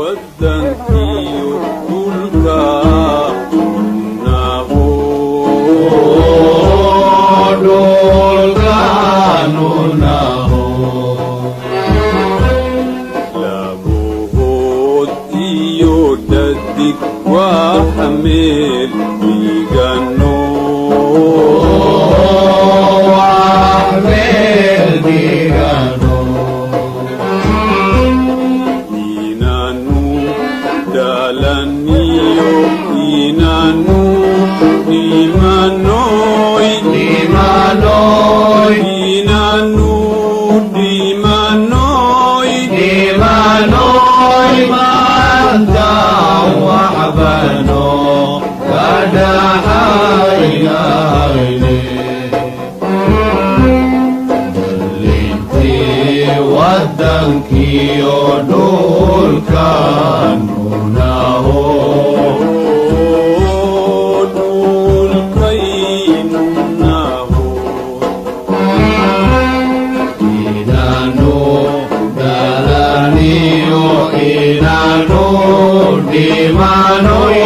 wadankiyo dhulka labood iyo dhadig waa xameel dhigano inanu dalaniyo inanu dimanoy inanu dimanoy manta waxbano kadhaxaynayne dalintii wadankiyo dhulkanu naho Dimanoy